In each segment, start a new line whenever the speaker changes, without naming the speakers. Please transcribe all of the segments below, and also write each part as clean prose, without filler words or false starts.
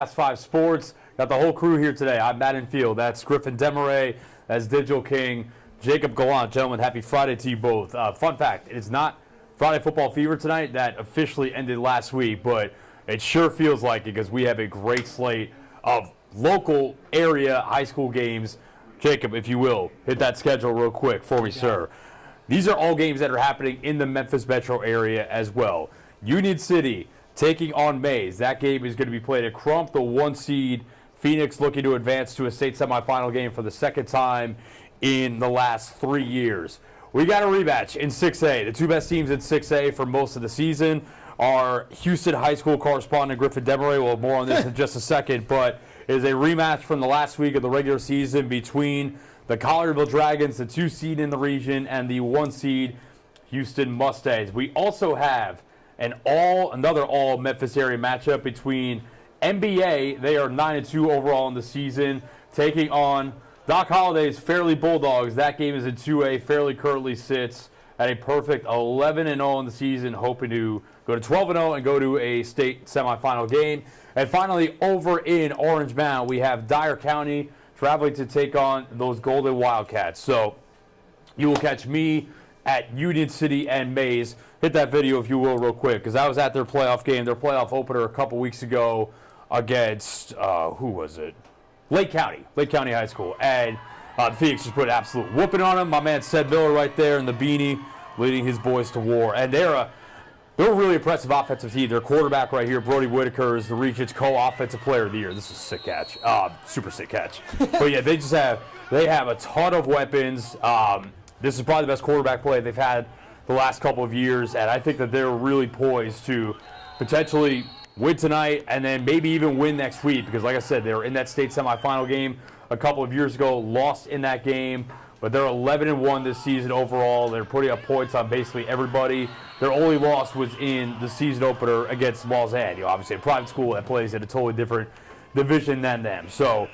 Last Five Sports. Got the whole crew here today. I'm Matt Infield. That's Griffin Demaray. That's Digital King. Jacob Gallant. Gentlemen, happy Friday to you both. Fun fact, it's not Friday Football Fever tonight. That officially ended last week, but it sure feels like it because we have a great slate of local area high school games. Jacob, if you will, hit that schedule real quick for me, sir. These are all games that are happening in the Memphis metro area as well. Union City taking on Mays. That game is going to be played at Crump, the 1 seed. Phoenix looking to advance to a state semifinal game for the second time in the last 3 years. We got a rematch in 6A. The two best teams in 6A for most of the season are Houston High School correspondent Griffin Demaray. We'll have more on this in just a second, but it is a rematch from the last week of the regular season between the Collierville Dragons, the 2 seed in the region, and the 1 seed Houston Mustangs. We also have another all Memphis area matchup between NBA. They are 9-2 overall in the season, taking on Doc Holliday's Fairleigh Bulldogs. That game is in 2A. Fairleigh currently sits at a perfect 11-0 in the season, hoping to go to 12-0 and go to a state semifinal game. And finally, over in Orange Mound, we have Dyer County traveling to take on those Golden Wildcats. So you will catch me at Union City and Mays. Hit that video, if you will, real quick, because I was at their playoff game, their playoff opener a couple weeks ago against, who was it? Lake County High School. And the Phoenix just put an absolute whooping on them. My man Sed Miller right there in the beanie, leading his boys to war. And they're a really impressive offensive team. Their quarterback right here, Brody Whitaker, is the region's co-offensive player of the year. This is a sick catch. Super sick catch. But yeah, they have a ton of weapons. This is probably the best quarterback play they've had the last couple of years, and I think that they're really poised to potentially win tonight and then maybe even win next week because, like I said, they were in that state semifinal game a couple of years ago, lost in that game, but they're 11-1 this season overall. They're putting up points on basically everybody. Their only loss was in the season opener against Lausanne, obviously a private school that plays in a totally different division than them. So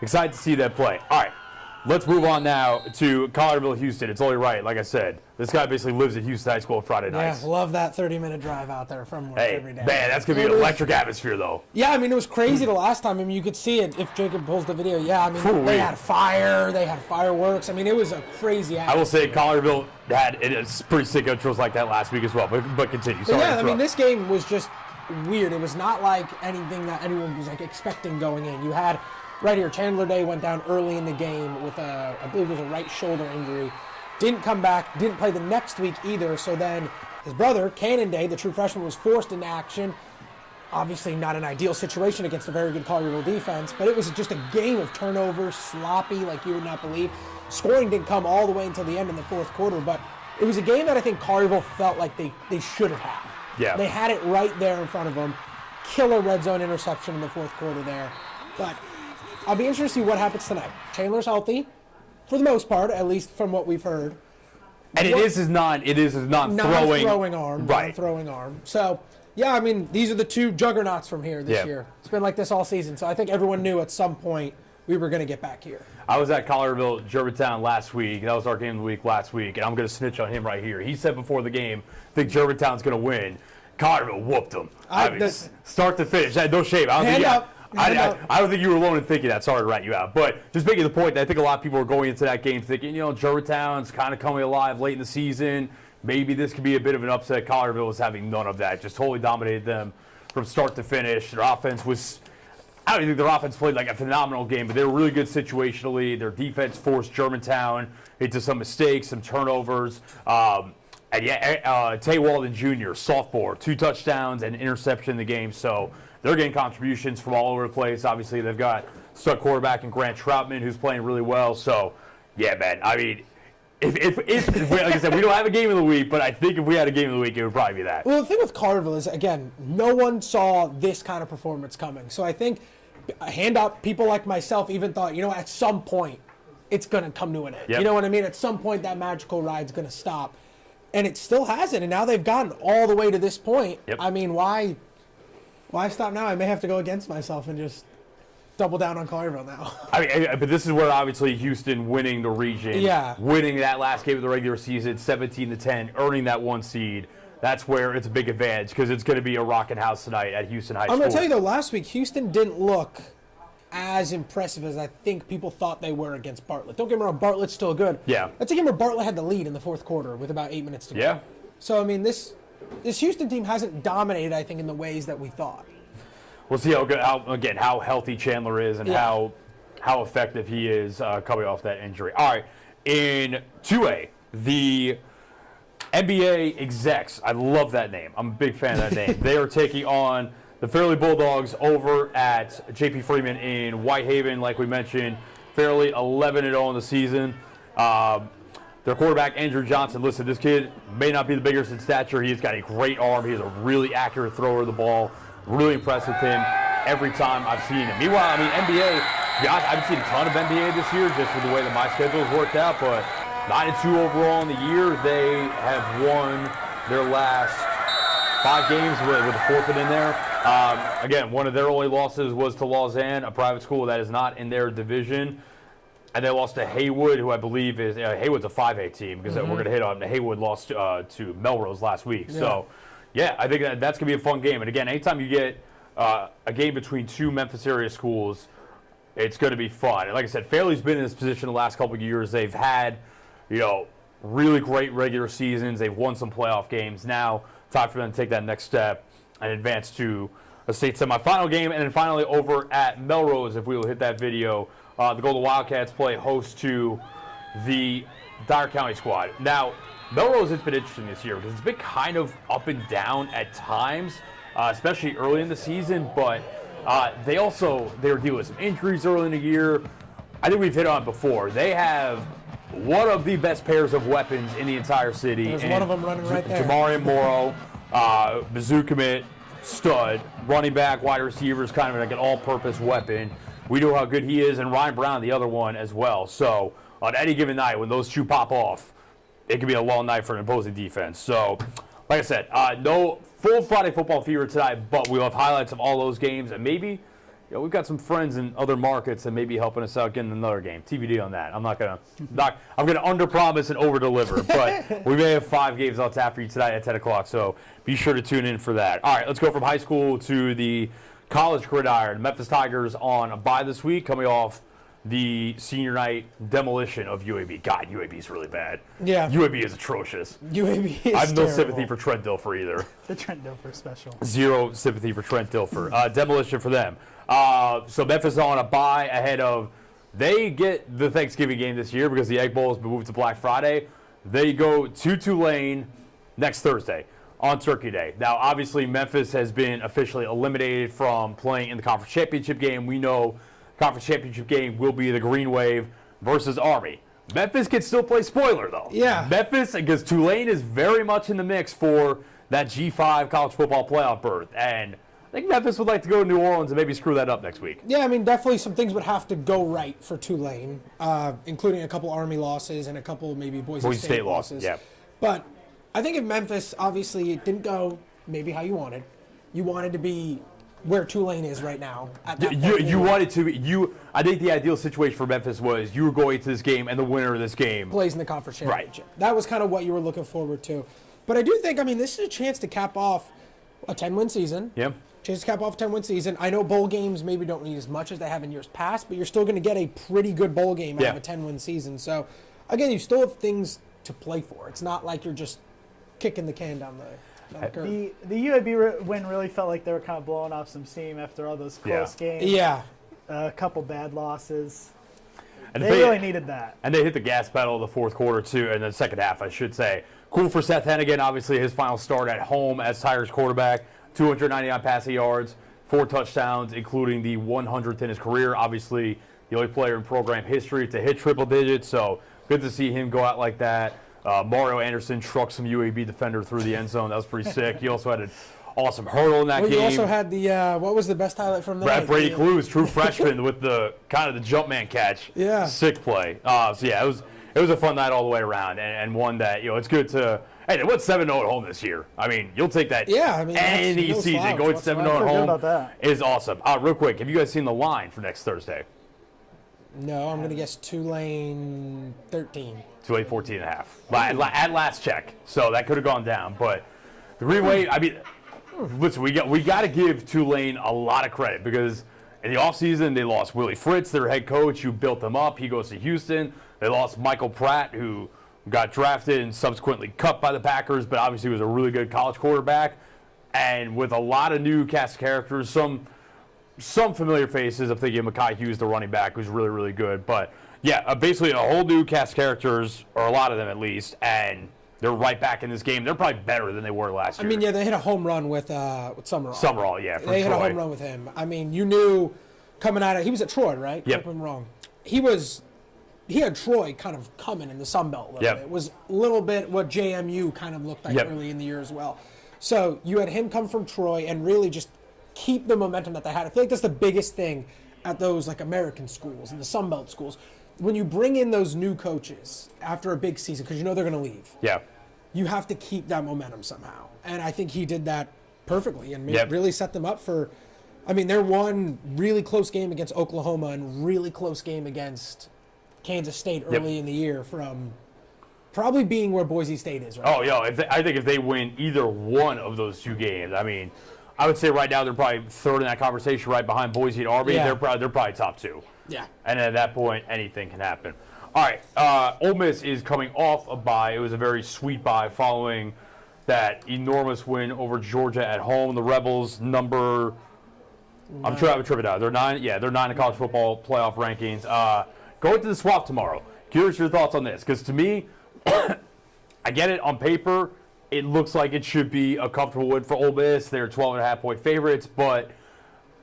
excited to see that play. All right. Let's move on now to Collierville, Houston. It's only right, like I said. This guy basically lives at Houston High School on Friday nights.
Yeah, love that 30-minute drive out there from work every day.
Man, that's going to be an electric atmosphere, though.
Yeah, I mean, it was crazy the last time. I mean, you could see it if Jacob pulls the video. Yeah, I mean, they had fire. They had fireworks. I mean, it was a crazy atmosphere.
I will say Collierville had pretty sick intros like that last week as well, but continue. Sorry,
yeah, I mean, this game was just weird. It was not like anything that anyone was like expecting going in. You had right here, Chandler Day went down early in the game with I believe it was a right shoulder injury. Didn't come back, didn't play the next week either. So then his brother, Cannon Day, the true freshman, was forced into action. Obviously not an ideal situation against a very good Collierville defense, but it was just a game of turnovers, sloppy like you would not believe. Scoring didn't come all the way until the end in the fourth quarter, but it was a game that I think Collierville felt like they should have had.
Yeah.
They had it right there in front of them. Killer red zone interception in the fourth quarter there. But I'll be interested to see what happens tonight. Chandler's healthy, for the most part, at least from what we've heard.
And it is his non-throwing
arm.
Right.
Non-throwing arm. So, yeah, I mean, these are the two juggernauts from here this year. It's been like this all season. So I think everyone knew at some point we were going to get back here.
I was at Collierville, Germantown last week. That was our game of the week last week, and I'm going to snitch on him right here. He said before the game, I think Germantown's going to win. Collierville whooped him. I mean, start to finish. No shame. I don't think you were alone in thinking that. Sorry to rat you out. But just making the point that I think a lot of people are going into that game thinking, Germantown's kind of coming alive late in the season. Maybe this could be a bit of an upset. Collierville was having none of that. Just totally dominated them from start to finish. Their offense was, I don't think their offense played like a phenomenal game, but they were really good situationally. Their defense forced Germantown into some mistakes, some turnovers. Tay Walden Jr., sophomore, 2 touchdowns and an interception in the game. So they're getting contributions from all over the place. Obviously, they've got stud quarterback and Grant Troutman, who's playing really well. So, yeah, man. I mean, if like I said, we don't have a game of the week, but I think if we had a game of the week, it would probably be that.
Well, the thing with Collierville is, again, no one saw this kind of performance coming. So I think, hand up, people like myself even thought, at some point, it's going to come to an end.
Yep.
You know what I mean? At some point, that magical ride's going to stop. And it still hasn't. And now they've gotten all the way to this point.
Yep.
I mean, why stop now? I may have to go against myself and just double down on Collierville now.
I mean, but this is where obviously Houston winning the region, winning that last game of the regular season, 17-10, earning that 1 seed. that's where it's a big advantage because it's going to be a rocking house tonight at Houston High School.
I'm going to tell you, though, last week, Houston didn't look as impressive as I think people thought they were against Bartlett. Don't get me wrong, Bartlett's still good.
Yeah.
That's a game where Bartlett had the lead in the fourth quarter with about 8 minutes to go.
Yeah.
So, I mean, this Houston team hasn't dominated, I think, in the ways that we thought.
We'll see how healthy Chandler is and how effective he is coming off that injury. All right, in 2A, the NBA execs, I love that name. I'm a big fan of that name. They are taking on the Fairleigh Bulldogs over at JP Freeman in Whitehaven, like we mentioned. Fairleigh 11-0 in the season. Their quarterback, Andrew Johnson, listen, this kid may not be the biggest in stature. He's got a great arm. He's a really accurate thrower of the ball. Really impressed with him every time I've seen him. Meanwhile, I mean, NBA, I haven't seen a ton of NBA this year just with the way that my schedule has worked out, but 9-2 overall in the year. They have won their last 5 games with a forfeit in there. Again, one of their only losses was to Lausanne, a private school that is not in their division. And they lost to Haywood, who I believe is Haywood's a 5A team because we're going to hit on. Haywood lost to Melrose last week. Yeah. So, yeah, I think that's going to be a fun game. And again, anytime you get a game between 2 Memphis area schools, it's going to be fun. And like I said, Fairleigh's been in this position the last couple of years. They've had, really great regular seasons. They've won some playoff games. Now, time for them to take that next step and advance to a state semifinal game. And then finally, over at Melrose, if we will hit that video. The Golden Wildcats play host to the Dyer County squad. Now, Melrose has been interesting this year because it's been kind of up and down at times, especially early in the season. But they were dealing with some injuries early in the year. I think we've hit on it before. They have one of the best pairs of weapons in the entire city.
There's one of them running right there.
Jamarian Morrow, Mizzou commit, stud, running back, wide receivers, kind of like an all-purpose weapon. We know how good he is, and Ryan Brown, the other one, as well. So on any given night, when those two pop off, it could be a long night for an opposing defense. So, like I said, no full Friday football fever tonight, but we'll have highlights of all those games, and maybe we've got some friends in other markets that may be helping us out getting another game. TBD on that. I'm gonna underpromise and overdeliver, but we may have 5 games on tap for you tonight at 10 o'clock. So be sure to tune in for that. All right, let's go from high school to the college gridiron. Memphis Tigers on a bye this week, coming off the senior night demolition of UAB. God, UAB is really bad. Yeah. UAB is atrocious.
UAB is
I have no sympathy for Trent Dilfer either.
The Trent Dilfer special.
0 sympathy for Trent Dilfer. Demolition for them. So Memphis on a bye ahead of, they get the Thanksgiving game this year because the Egg Bowl has been moved to Black Friday. They go to Tulane next Thursday on Turkey Day. Now, obviously, Memphis has been officially eliminated from playing in the conference championship game. We know conference championship game will be the Green Wave versus Army. Memphis can still play spoiler, though.
Yeah.
Memphis, because Tulane is very much in the mix for that G5 college football playoff berth. And I think Memphis would like to go to New Orleans and maybe screw that up next week.
Yeah, I mean, definitely some things would have to go right for Tulane, including a couple Army losses and a couple maybe Boise State losses.
Yeah.
But I think if Memphis, obviously, it didn't go maybe how you wanted. You wanted to be where Tulane is right now. At that point.
You wanted to be, I think the ideal situation for Memphis was you were going to this game and the winner of this game
plays in the conference championship.
Right.
That was kind of what you were looking forward to. But I do think, I mean, this is a chance to cap off a 10-win season.
Yeah.
Chance to cap off a 10-win season. I know bowl games maybe don't need as much as they have in years past, but you're still going to get a pretty good bowl game out of a 10-win season. So, again, you still have things to play for. It's not like you're just kicking the can down the curve.
The UAB win really felt like they were kind of blowing off some steam after all those close games.
Yeah.
A couple bad losses.
And
they really needed that.
And they hit the gas pedal in the fourth quarter, too, and the second half, I should say. Cool for Seth Hennigan, obviously, his final start at home as Tigers quarterback. 299 passing yards, 4 touchdowns, including the 100th in his career. Obviously, the only player in program history to hit triple digits, so good to see him go out like that. Mario Anderson trucked some UAB defender through the end zone. That was pretty sick. He also had an awesome hurdle in that game.
You also had the, what was the best highlight from the night?
Brady Clues, true freshman, with the kind of the jump man catch.
Yeah.
Sick play. So, yeah, it was a fun night all the way around, and one that, it's good to – hey, they went 7-0 at home this year. I mean, you'll take that any season. Going 7-0 at home is awesome. Real quick, have you guys seen the line for next Thursday?
No, I'm going to guess Tulane 13.
Tulane 14.5 at last check. So that could have gone down. But The Green Wave, I mean, listen, we got to give Tulane a lot of credit because in the offseason, they lost Willie Fritz, their head coach, who built them up. He goes to Houston. They lost Michael Pratt, who got drafted and subsequently cut by the Packers, but obviously was a really good college quarterback. And with a lot of new cast of characters, some familiar faces. I'm thinking Mekhi Hughes, the running back, who's really, really good. But, yeah, basically a whole new cast of characters, or a lot of them at least, and they're right back in this game. They're probably better than they were last year.
I mean, yeah, they hit a home run with Summerall.
Summerall, yeah, for
They hit
Troy.
a home run with him. I mean, you knew coming out of – he was at Troy, right?
Yep.
If I'm wrong. He had Troy kind of coming in the Sun Belt a little
Yep.
bit. It was a little bit what JMU kind of looked like
Yep.
early in the year as well. So you had him come from Troy and really just keep the momentum that they had. I feel like that's the biggest thing at those like American schools and the Sun Belt schools. When you bring in those new coaches after a big season, because you know they're going to leave,
Yeah.
you have to keep that momentum somehow. And I think he did that perfectly and
Yep.
really set them up for – I mean, their one really close game against Oklahoma and really close game against Kansas State early in the year from probably being where Boise State is right
Oh, yo, I think if they win either one of those two games, I mean, I would say right now they're probably third in that conversation right behind Boise and Army.
Yeah.
They're probably top two.
Yeah.
And at that point, anything can happen. All right, Ole Miss is coming off a bye. It was a very sweet bye following that enormous win over Georgia at home. The Rebels number, I'm tripping out. They're 9. Yeah, they're 9 in college football playoff rankings. Going to the swap tomorrow. Curious your thoughts on this, because to me, I get it on paper. It looks like it should be a comfortable win for Ole Miss. They're 12.5-point favorites, but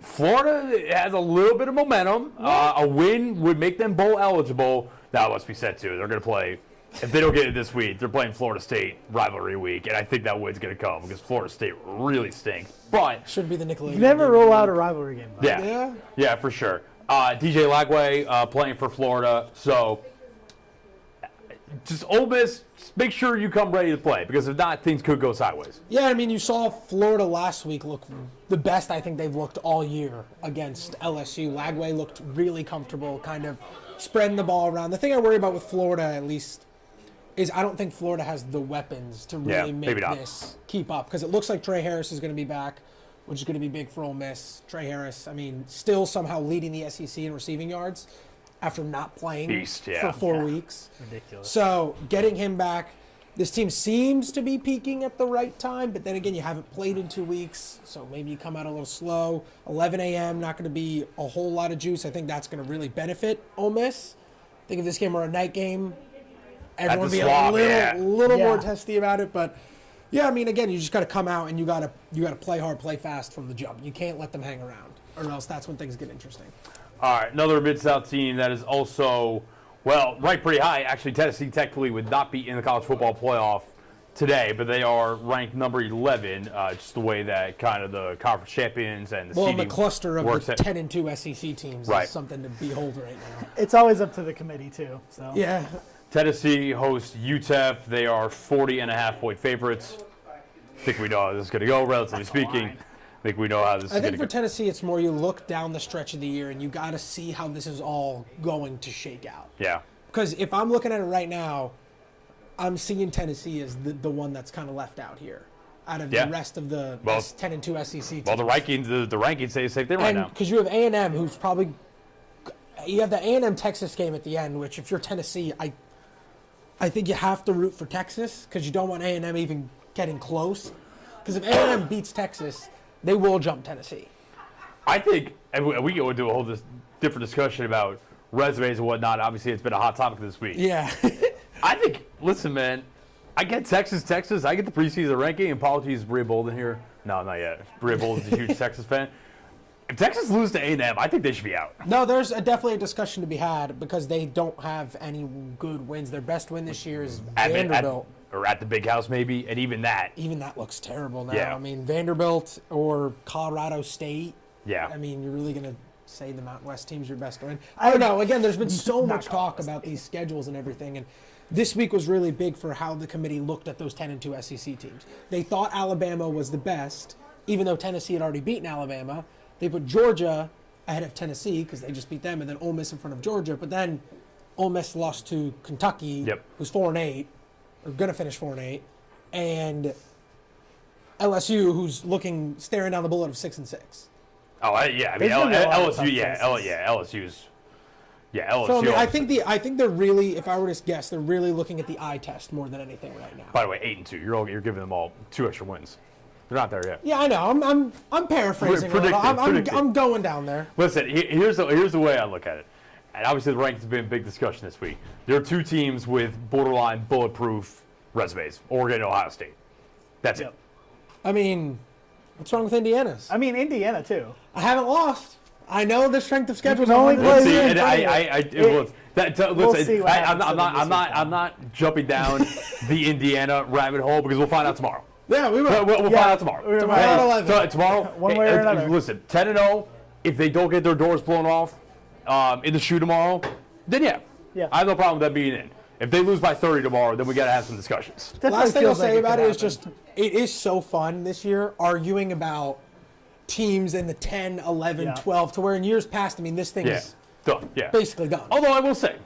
Florida has a little bit of momentum. A win would make them bowl eligible. Now, it must be said, too. They're going to play, if they don't get it this week, they're playing Florida State rivalry week, and I think that win's going to come because Florida State really stinks. But
Should be the Nickelodeon.
You never
game.
roll out a rivalry game, though.
yeah, for sure. DJ Lagway playing for Florida, so just Ole Miss, just make sure you come ready to play, because if not, things could go sideways.
Yeah, I mean, you saw Florida last week look the best I think they've looked all year against LSU. Lagway looked really comfortable, kind of spreading the ball around. The thing I worry about with Florida, at least, is I don't think Florida has the weapons to really make
maybe not.
this keep up, because it looks like Trey Harris is going to be back, which is going to be big for Ole Miss. Trey Harris, I mean, still somehow leading the SEC in receiving yards after not playing
Beast,
for 4 weeks.
Ridiculous.
So getting him back, this team seems to be peaking at the right time, but then again, you haven't played in 2 weeks, so maybe you come out a little slow. 11 a.m., not going to be a whole lot of juice. I think that's going to really benefit Ole Miss. I think if this game were a night game, everyone would be
swamp,
a little more
Yeah.
testy about it, but yeah, I mean, again, you just got to come out and you got to play hard, play fast from the jump. You can't let them hang around, or else that's when things get interesting.
All right, another Mid-South team that is also, well, ranked pretty high. Actually, Tennessee technically would not be in the college football playoff today, but they are ranked number 11, just the way that kind of the conference champions and the
Well,
seeding
the cluster of
works.
the 10-2 SEC teams
Right.
is something to behold right now.
It's always up to the committee, too. So
Yeah.
Tennessee hosts UTEP. They are 40.5-point favorites. I think we know how this is going to go, relatively speaking. I think we know how this is
I
going
think
to
for
go.
Tennessee, it's more you look down the stretch of the year and you got to see how this is all going to shake out.
Yeah.
Because if I'm looking at it right now, I'm seeing Tennessee as the one that's kind of left out here out of
Yeah.
the rest of the
Well-
10-2 SEC teams.
Well, the rankings say the same thing right
and
now.
because you have A&M, who's probably you have the A&M Texas game at the end, which if you're Tennessee, I think you have to root for Texas because you don't want A&M even getting close. Because if A&M beats Texas, they will jump Tennessee.
I think, and we go into a whole different discussion about resumes and whatnot. Obviously, it's been a hot topic this week.
Yeah.
I think, listen, man, I get Texas. I get the preseason ranking. Apologies, Bria Bolden here. No, not yet. Bria Bolden's a huge Texas fan. If Texas loses to A&M, I think they should be out.
No, there's definitely a discussion to be had because they don't have any good wins. Their best win this year is Vanderbilt.
At the big house, maybe, and even that.
Even that looks terrible now.
Yeah.
I mean, Vanderbilt or Colorado State.
Yeah.
I mean, you're really going to say the Mountain West team's your best win? I don't know. Again, there's been so much talk about these schedules and everything, and this week was really big for how the committee looked at those 10-2 SEC teams. They thought Alabama was the best, even though Tennessee had already beaten Alabama. They put Georgia ahead of Tennessee because they just beat them, and then Ole Miss in front of Georgia. But then Ole Miss lost to Kentucky, who's 4-8, or going to finish 4-8, and LSU, who's staring down the bullet of 6-6.
Oh, yeah. I mean,
There's gonna be a lot of tough
LSU, LSU's. Yeah, LSU.
So I think they're really, if I were to guess, they're really looking at the eye test more than anything right now.
By the way, 8-2. You're giving them all 2 extra wins. They're not there yet.
Yeah, I know. I'm paraphrasing. I'm going down there.
Listen, here's the way I look at it. And obviously the rankings have been a big discussion this week. There are 2 teams with borderline bulletproof resumes, Oregon and Ohio State. That's it.
I mean, what's wrong with Indiana's?
I mean, Indiana, too.
I haven't lost. I know the strength of schedule is
only
only
We'll see what happens
I'm not jumping down the Indiana rabbit hole because we'll find out tomorrow.
Yeah, we will.
We'll find out tomorrow.
Tomorrow at 11.
Tomorrow,
One way or another.
Listen, 10-0. If they don't get their doors blown off in the shoe tomorrow, then yeah, I have no problem with that being in. If they lose by 30 tomorrow, then we got to have some discussions.
Last thing I'll say about it is just it is so fun this year arguing about teams in the 10, 11, 12 to where in years past, I mean, this thing is
done. Yeah,
basically done.
Although I will say,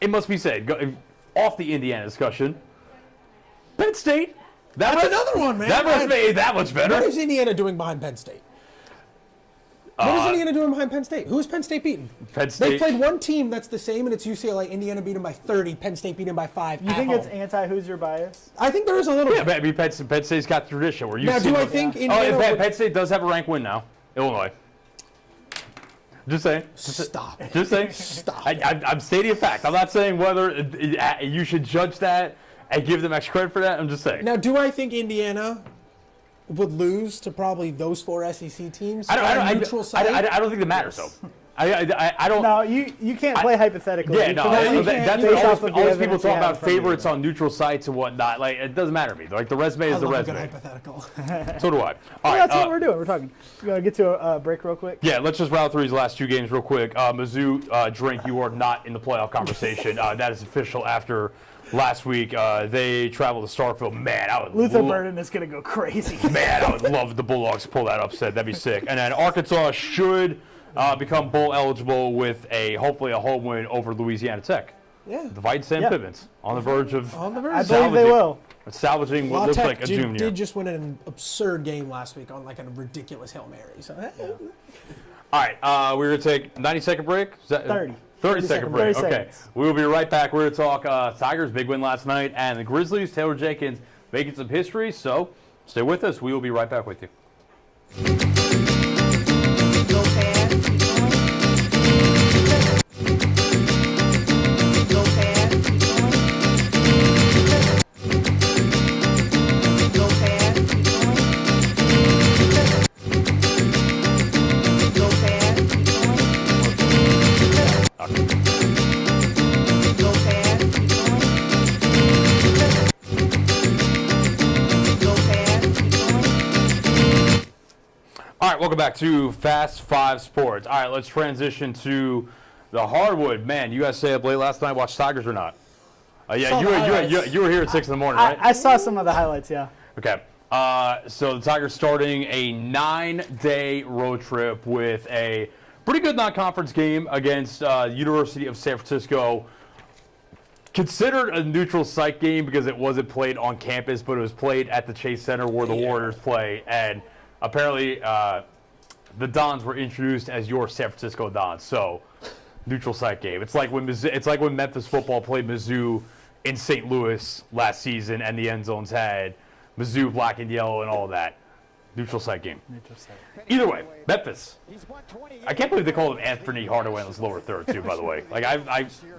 it must be said, off the Indiana discussion, Penn State.
That's another one, man.
That must be that much better.
What is Indiana doing behind Penn State? What is Indiana doing behind Penn State? Who is Penn State beating?
Penn State.
They played one team that's the same, and it's UCLA. Indiana beat them by 30. Penn State beat them by 5.
You think it's anti-Hoosier bias?
I think there is a little bit.
Yeah, I mean, Penn State's got tradition. Where you
now,
see
do I think Indiana
Penn State does have a ranked win now. Illinois. Just saying.
Stop.
Just saying.
Stop.
I'm stating a fact. I'm not saying whether you should judge that and give them extra credit for that. I'm just saying.
Now, do I think Indiana would lose to probably those 4 SEC teams?
I don't think that matters, though. I don't.
No, you can't play hypothetically.
Yeah, no. That's what all these people talk about favorites
you.
on neutral sites and whatnot. Like, it doesn't matter to me. Like, the resume is the resume.
A good hypothetical.
So do I. All right,
that's what we're doing. We're talking. You want to get to a break real quick?
Yeah, let's just rattle through these last 2 games real quick. Mizzou, drink. You are not in the playoff conversation. That is official after last week. They traveled to Starkville. Man, I would
Luther Burden is going to go crazy.
Man, I would love the Bulldogs to pull that upset. That'd be sick. And then Arkansas should become bowl eligible with hopefully a home win over Louisiana Tech.
Yeah.
The Fighting Sam Pibbins on the verge of
I believe they will.
Salvaging what looks like a junior.
Did just win an absurd game last week on like a ridiculous Hail Mary. So.
All right, we're going to take a 90-second break. Is that,
30.
30-second break.
30
okay.
seconds.
We will be right back. We're going to talk Tigers' big win last night and the Grizzlies. Taylor Jenkins making some history. So stay with us. We will be right back with you. All right, welcome back to Fast 5 Sports. All right, let's transition to the hardwood. Man, you guys stay up late last night, watch Tigers or not? Yeah, you were here at 6 in the morning, right?
I saw some of the highlights, yeah.
Okay. So the Tigers starting a 9-day road trip with a pretty good non-conference game against University of San Francisco. Considered a neutral site game because it wasn't played on campus, but it was played at the Chase Center where the Warriors play. And apparently, the Dons were introduced as your San Francisco Dons. So, neutral site game. It's like when Memphis football played Mizzou in St. Louis last season, and the end zones had Mizzou black and yellow and all of that. Neutral site game. Either way, Memphis. I can't believe they called him Anthony Hardaway in his lower third too. By the way, like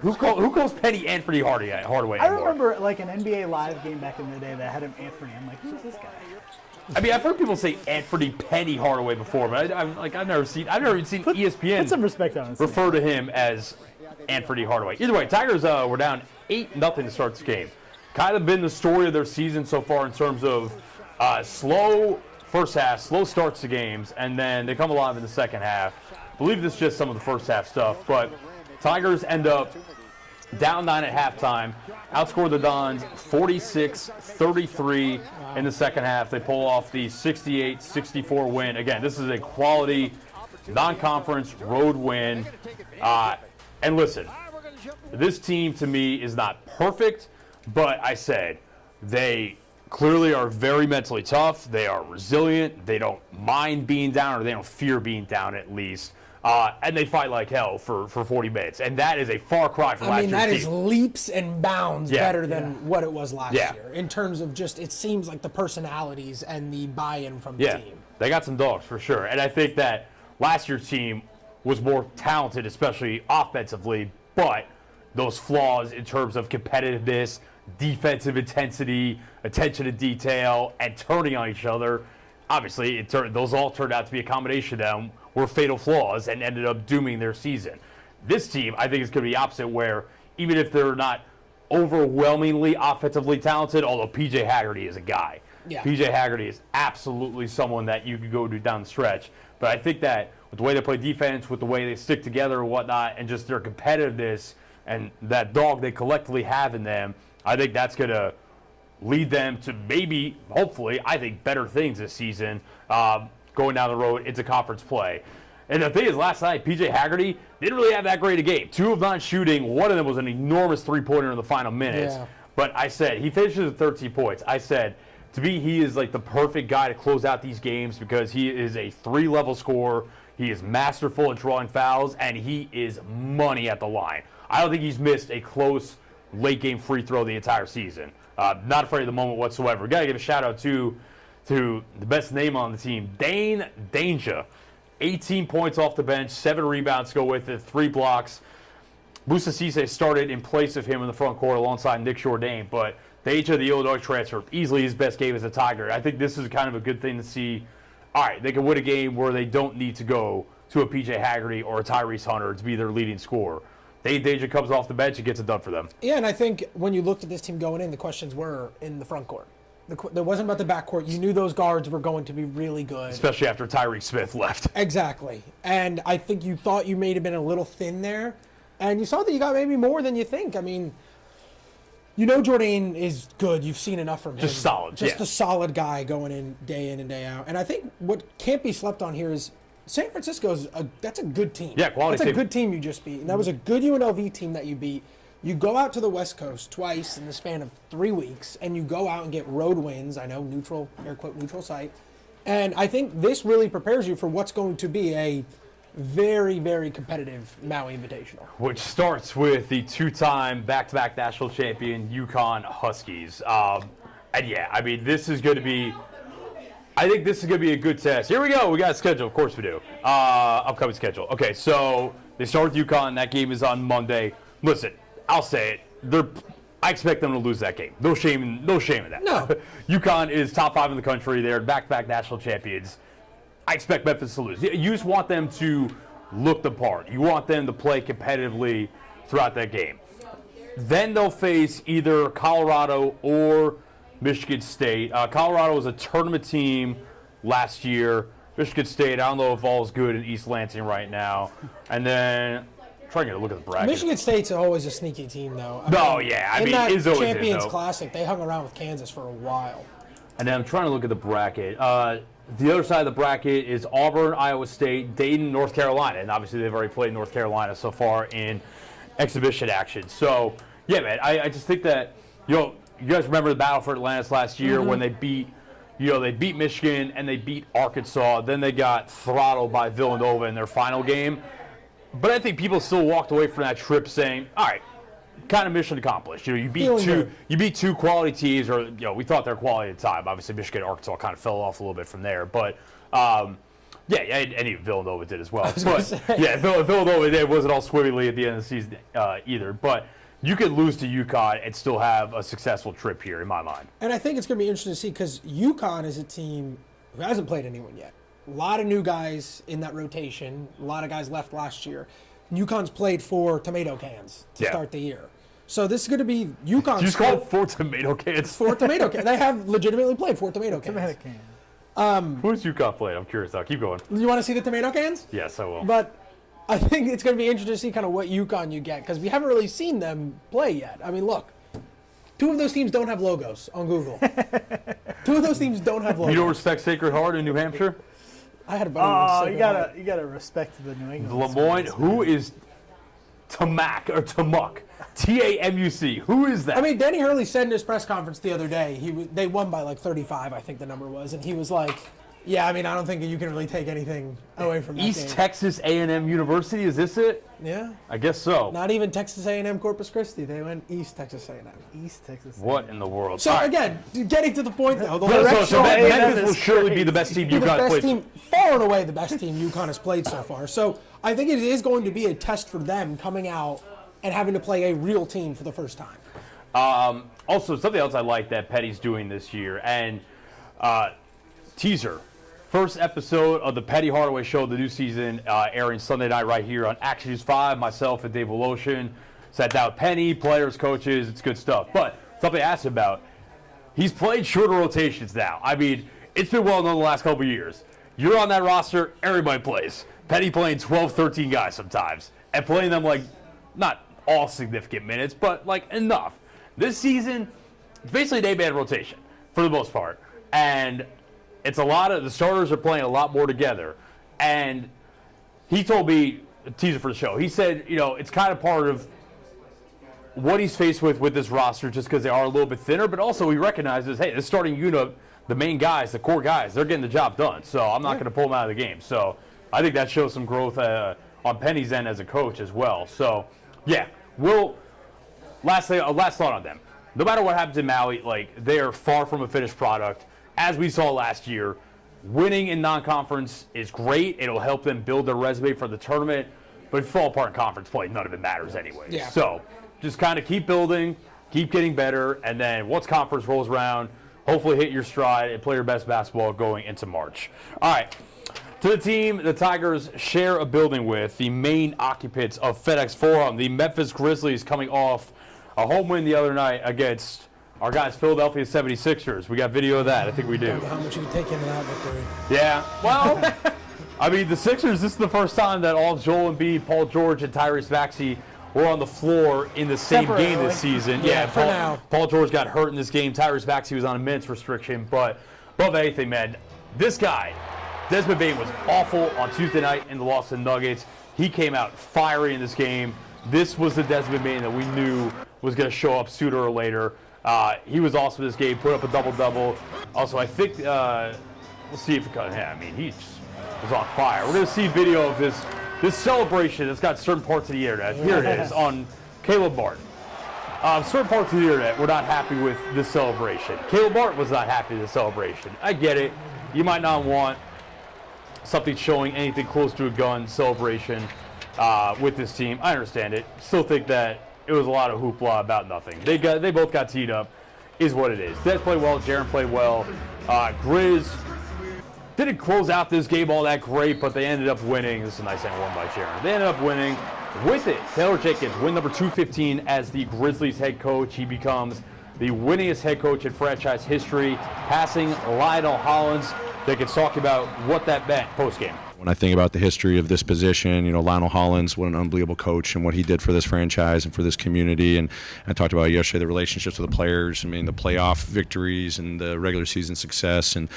who calls Penny Anthony Hardaway anymore?
I remember like an NBA Live game back in the day that had him Anthony. I'm like, who's this guy?
I mean, I've heard people say Anthony Penny Hardaway before, but I've never seen ESPN
put some respect on it.
Refer to him as Anthony Hardaway. Either way, Tigers were down 8-0 to start this game. Kind of been the story of their season so far in terms of slow first half, slow starts to games, and then they come alive in the second half. I believe this is just some of the first half stuff, but Tigers end up down 9 at halftime, outscore the Dons 46-33 in the second half. They pull off the 68-64 win. Again, this is a quality non-conference road win. And listen, this team to me is not perfect, but I said they clearly are very mentally tough. They are resilient. They don't mind being down, or they don't fear being down at least. And they fight like hell for 40 minutes. And that is a far cry from last year's team.
That is leaps and bounds better than what it was last year. In terms of just, it seems like the personalities and the buy-in from the team.
They got some dogs for sure. And I think that last year's team was more talented, especially offensively, but those flaws in terms of competitiveness, defensive intensity, attention to detail, and turning on each other, obviously those all turned out to be a combination of them, were fatal flaws and ended up dooming their season. This team, I think, is going to be opposite, where even if they're not overwhelmingly offensively talented, although P.J. Haggerty is a guy.
Yeah.
P.J. Haggerty is absolutely someone that you could go to down the stretch. But I think that with the way they play defense, with the way they stick together and whatnot, and just their competitiveness and that dog they collectively have in them, I think that's going to lead them to maybe, hopefully, I think, better things this season going down the road into conference play. And the thing is, last night, P.J. Haggerty didn't really have that great a game. 2 of 9 shooting. One of them was an enormous three-pointer in the final minutes. Yeah. But I said, he finishes with 13 points. I said, to me, he is like the perfect guy to close out these games because he is a 3-level scorer. He is masterful at drawing fouls, and he is money at the line. I don't think he's missed a close late-game free throw the entire season. Not afraid of the moment whatsoever. Got to give a shout-out to the best name on the team, Dane Danger. 18 points off the bench, 7 rebounds go with it, 3 blocks. Musa Cisse started in place of him in the front court alongside Nick Jourdain, but Danger, the Illinois transfer, easily his best game as a Tiger. I think this is kind of a good thing to see. All right, they can win a game where they don't need to go to a P.J. Haggerty or a Tyrese Hunter to be their leading scorer. Danger comes off the bench and gets it done for them.
Yeah, and I think when you looked at this team going in, the questions were in the front court. There wasn't about the backcourt. You knew those guards were going to be really good.
Especially after Tyreek Smith left.
Exactly. And I think you thought you may have been a little thin there. And you saw that you got maybe more than you think. I mean, you know Jourdain is good. You've seen enough from him.
Just solid.
Just a solid guy going in and day out. And I think what can't be slept on here is San Francisco's that's a good team.
Yeah, quality team.
That's a good team you just beat. And that was a good UNLV team that you beat. You go out to the West Coast twice in the span of 3 weeks, and you go out and get road wins. I know, neutral, air quote, neutral site. And I think this really prepares you for what's going to be a very, very competitive Maui Invitational.
Which starts with the 2-time back-to-back national champion UConn Huskies. And yeah, I mean, this is going to be, I think this is going to be a good test. Here we go. We got a schedule. Of course we do. Upcoming schedule. Okay, so they start with UConn. That game is on Monday. Listen, I'll say it. I expect them to lose that game. No shame in that.
No.
UConn is top 5 in the country. They're back-to-back national champions. I expect Memphis to lose. You just want them to look the part. You want them to play competitively throughout that game. Then they'll face either Colorado or Michigan State. Colorado was a tournament team last year. Michigan State, I don't know if all's good in East Lansing right now. And then trying to look at the bracket.
Michigan State's always a sneaky team, though.
In that
Izzo Champions Classic, they hung around with Kansas for a while.
And then I'm trying to look at the bracket. The other side of the bracket is Auburn, Iowa State, Dayton, North Carolina. And obviously they've already played North Carolina so far in exhibition action. So, yeah, man, I just think that, you guys remember the battle for Atlantis last year when they beat Michigan and they beat Arkansas. Then they got throttled by Villanova in their final game. But I think people still walked away from that trip saying, all right, kind of mission accomplished. You beat two quality teams, or we thought they're quality at the time. Obviously, Michigan and Arkansas kind of fell off a little bit from there, but and even Villanova did as well. Villanova it wasn't all swimmingly at the end of the season either. But you could lose to UConn and still have a successful trip here, in my mind.
And I think it's going to be interesting to see because UConn is a team who hasn't played anyone yet. A lot of new guys in that rotation. A lot of guys left last year. UConn's played 4 tomato cans to start the year. So this is going to be UConn's.
You just call it 4 tomato cans?
4 tomato cans. They have legitimately played 4 tomato cans.
Who's UConn played? I'm curious now. Keep going.
You want to see the tomato cans?
Yes, I will.
But I think it's going to be interesting to see kind of what UConn you get because we haven't really seen them play yet. I mean, look. 2 of those teams don't have logos on Google. 2 of those teams don't have logos.
You don't respect Sacred Heart in New Hampshire?
I had a buddy.
You gotta respect the New England.
Lemoyne, who is Tamuck. Tamuc. Who is that?
I mean, Danny Hurley said in his press conference the other day, they won by like 35, I think the number was, and he was like, yeah, I mean, I don't think you can really take anything away from that
East
game.
Texas A&M University, is this it?
Yeah.
I guess so.
Not even Texas A&M Corpus Christi. They went East Texas A&M.
East Texas.
What in the world?
So,
All right.
again, getting to the point, though, the
So
directional
Memphis will
is
surely be
crazy.
the best team
be the
UConn
best
played.
team, far and away the best team UConn has played so far. So I think it is going to be a test for them coming out and having to play a real team for the first time.
Also, something else I like that Petty's doing this year, and teaser. First episode of the Petty Hardaway Show, the new season, airing Sunday night right here on Action News 5. Myself and Dave Voloshin sat down with Penny, players, coaches. It's good stuff. But something I asked him about, he's played shorter rotations now. I mean, it's been well known the last couple of years. You're on that roster, everybody plays. Petty playing 12, 13 guys sometimes, and playing them like not all significant minutes, but like enough. This season, it's basically an 8-man rotation for the most part. And it's a lot of the starters are playing a lot more together. And he told me, a teaser for the show, he said, it's kind of part of what he's faced with this roster just because they are a little bit thinner, but also he recognizes, hey, this starting unit, the main guys, the core guys, they're getting the job done. So I'm not going to pull them out of the game. So I think that shows some growth on Penny's end as a coach as well. So, yeah, last thought on them. No matter what happens in Maui, they are far from a finished product. As we saw last year, winning in non-conference is great. It'll help them build their resume for the tournament. But if you fall apart in conference play, none of it matters anyway.
Yeah.
So just kind of keep building, keep getting better, and then once conference rolls around, hopefully hit your stride and play your best basketball going into March. All right. To the team the Tigers share a building with, the main occupants of FedEx Forum, the Memphis Grizzlies, coming off a home win the other night against our guys, Philadelphia 76ers. We got video of that. I think we do.
How much you can take into that victory?
Yeah. Well, I mean, the Sixers, this is the first time that all Joel Embiid, Paul George, and Tyrese Maxey were on the floor in the same game this season.
Yeah, for now.
Paul George got hurt in this game. Tyrese Maxey was on a minutes restriction. But above anything, man, this guy, Desmond Bane, was awful on Tuesday night in the loss to the Nuggets. He came out fiery in this game. This was the Desmond Bane that we knew was going to show up sooner or later. He was awesome this game, put up a double-double. Also, I think, we'll see if it comes. Yeah, I mean, he just was on fire. We're going to see video of this celebration that's got certain parts of the internet. Here it is on Caleb Martin. Certain parts of the internet were not happy with this celebration. Caleb Martin was not happy with the celebration. I get it. You might not want something showing anything close to a gun celebration with this team. I understand it. Still think that it was a lot of hoopla about nothing. They both got teed up, is what it is. Des played well, Jaren played well. Grizz didn't close out this game all that great, but they ended up winning. This is a nice and one by Jaren. They ended up winning with it. Taylor Jenkins, win number 215 as the Grizzlies head coach. He becomes the winningest head coach in franchise history, passing Lionel Hollins. They can talk about what that meant post-game.
When I think about the history of this position, Lionel Hollins, what an unbelievable coach and what he did for this franchise and for this community. And I talked about yesterday the relationships with the players. I mean, the playoff victories and the regular season success. And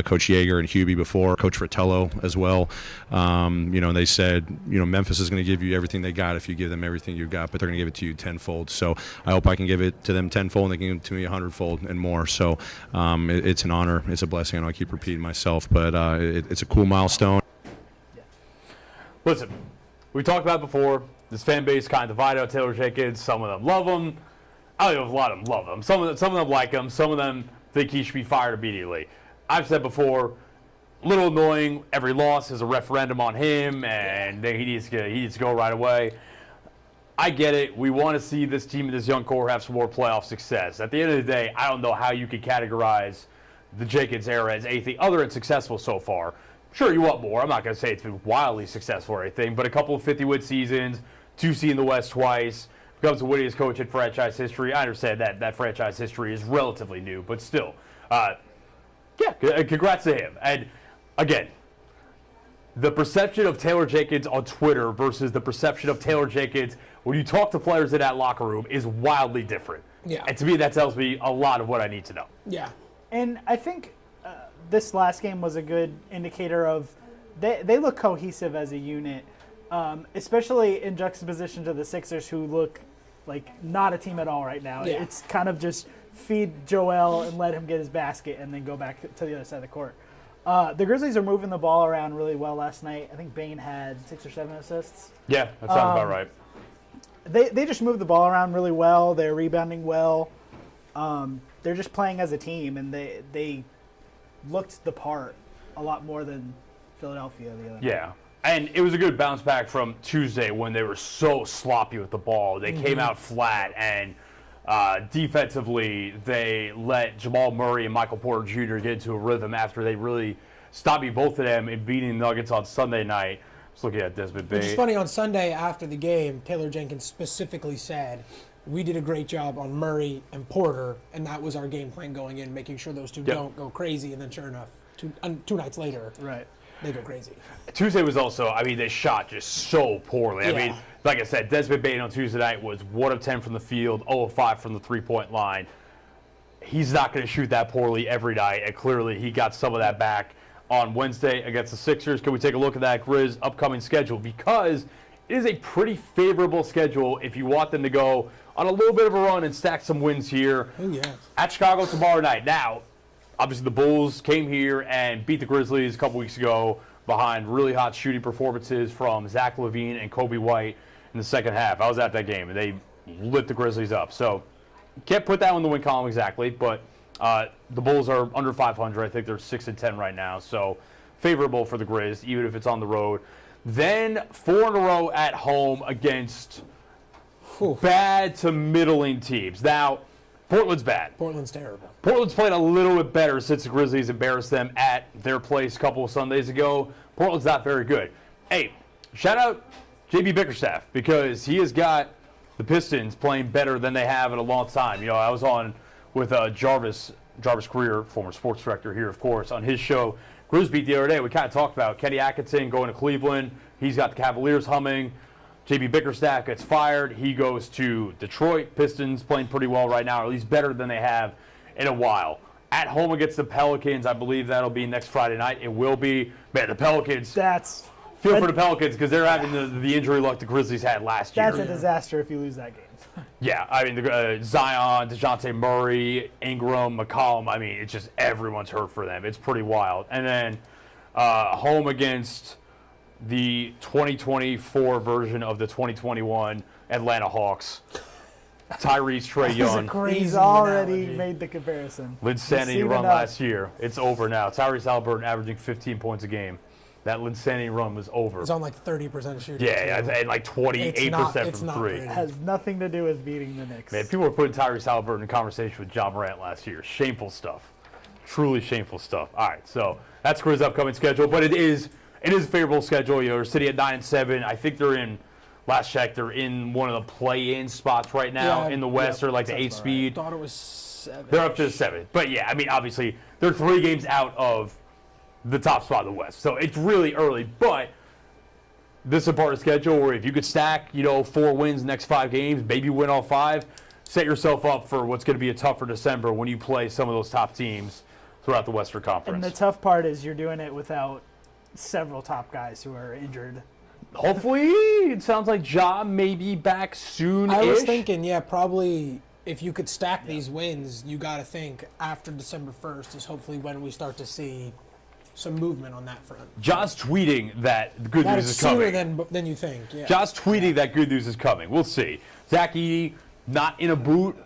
Coach Yeager and Hubie before, Coach Fratello as well. And they said, Memphis is going to give you everything they got if you give them everything you got, but they're going to give it to you tenfold. So I hope I can give it to them tenfold and they can give it to me 100-fold and more. So it's an honor. It's a blessing. I know I keep repeating myself, but it's a cool milestone.
Listen, we talked about it before. This fan base kind of divided on Taylor Jenkins. Some of them love him. I don't know if a lot of them love him. Some of them like him. Some of them think he should be fired immediately. I've said before, a little annoying. Every loss is a referendum on him, and he needs to go right away. I get it. We want to see this team and this young core have some more playoff success. At the end of the day, I don't know how you could categorize the Jenkins era as anything other than successful so far. Sure, you want more. I'm not going to say it's been wildly successful or anything, but a couple of 50-win seasons, 2 seed in the West twice, becomes the winningest coach in franchise history. I understand that franchise history is relatively new, but still. Congrats to him. And, again, the perception of Taylor Jenkins on Twitter versus the perception of Taylor Jenkins when you talk to players in that locker room is wildly different.
Yeah.
And to me, that tells me a lot of what I need to know.
Yeah.
And I think this last game was a good indicator of they look cohesive as a unit. especially in juxtaposition to the Sixers, who look like not a team at all right now.
Yeah.
It's kind of just feed Joel and let him get his basket and then go back to the other side of the court. The Grizzlies are moving the ball around really well last night. I think Bane had 6 or 7 assists.
Yeah, that sounds about right.
They just move the ball around really well. They're rebounding well. They're just playing as a team, and they looked the part a lot more than Philadelphia the other night.
Yeah. And it was a good bounce back from Tuesday when they were so sloppy with the ball. They came out flat, and defensively, they let Jamal Murray and Michael Porter Jr. get into a rhythm after they really stopped both of them in beating the Nuggets on Sunday night. Just looking at Desmond Bane.
It's funny, on Sunday after the game, Taylor Jenkins specifically said, we did a great job on Murray and Porter, and that was our game plan going in, making sure those two don't go crazy. And then sure enough, two nights later,
Right.
they go crazy.
Tuesday was also, I mean, they shot just so poorly. I
Yeah.
mean, like I said, Desmond Bane on Tuesday night was 1 of 10 from the field, 0 of 5 from the three-point line. He's not going to shoot that poorly every night, and clearly he got some of that back on Wednesday against the Sixers. Can we take a look at that Grizz upcoming schedule? Because it is a pretty favorable schedule if you want them to go on a little bit of a run and stack some wins here.
Oh, yes.
At Chicago tomorrow night. Now, obviously the Bulls came here and beat the Grizzlies a couple weeks ago behind really hot shooting performances from Zach LaVine and Kobe White in the second half. I was at that game, and they lit the Grizzlies up. So, can't put that one in the win column exactly, but the Bulls are under 500. I think they're 6-10 right now, so favorable for the Grizz, even if it's on the road. Then 4 in a row at home against bad to middling teams. Now, Portland's bad.
Portland's terrible.
Portland's played a little bit better since the Grizzlies embarrassed them at their place a couple of Sundays ago. Portland's not very good. Hey, shout out JB Bickerstaff, because he has got the Pistons playing better than they have in a long time. You know, I was on with Jarvis Greer, former sports director here, of course, on his show, Grizz Beat, the other day. We kind of talked about Kenny Atkinson going to Cleveland. He's got the Cavaliers humming. JB Bickerstaff gets fired. He goes to Detroit. Pistons playing pretty well right now, or at least better than they have in a while. At home against the Pelicans, I believe that'll be next Friday night. It will be. Man, the Pelicans. Feel for the Pelicans, because they're having the injury luck the Grizzlies had last year.
That's a disaster if you lose that game.
Yeah, I mean, Zion, DeJounte Murray, Ingram, McCollum, I mean, it's just everyone's hurt for them. It's pretty wild. And then home against the 2024 version of the 2021 Atlanta Hawks. Tyrese, Trae Young.
He's already made the comparison.
Linsanity run last year. It's over now. Tyrese Halliburton averaging 15 points a game. That Linsanity run was over.
It's on like 30% shooting.
Yeah, and like 28% from three.
It has nothing to do with beating the Knicks.
Man, people were putting Tyrese Halliburton in conversation with John Morant last year. Shameful stuff. Truly shameful stuff. All right, so that's Grizz's upcoming schedule, but it is a favorable schedule. You know, they're sitting at 9-7. I think they're in. Last check, they're in one of the play-in spots right now in the West. They're like the 8 speed.
I thought it was 7.
They're up to 7. But yeah, I mean, obviously, they're 3 games out of the top spot in the West. So it's really early. But this is a part of the schedule where if you could stack, 4 wins the next 5 games, maybe win all 5, set yourself up for what's going to be a tougher December when you play some of those top teams throughout the Western Conference.
And the tough part is you're doing it without several top guys who are injured.
Hopefully, it sounds like Ja may be back soon-ish.
I was thinking, probably if you could stack these wins, you got to think after December 1st is hopefully when we start to see some movement on that front.
Ja's tweeting that good news is
sooner
coming.
than you think. Yeah.
Ja's tweeting that good news is coming. We'll see. Zach Edey, not in a boot,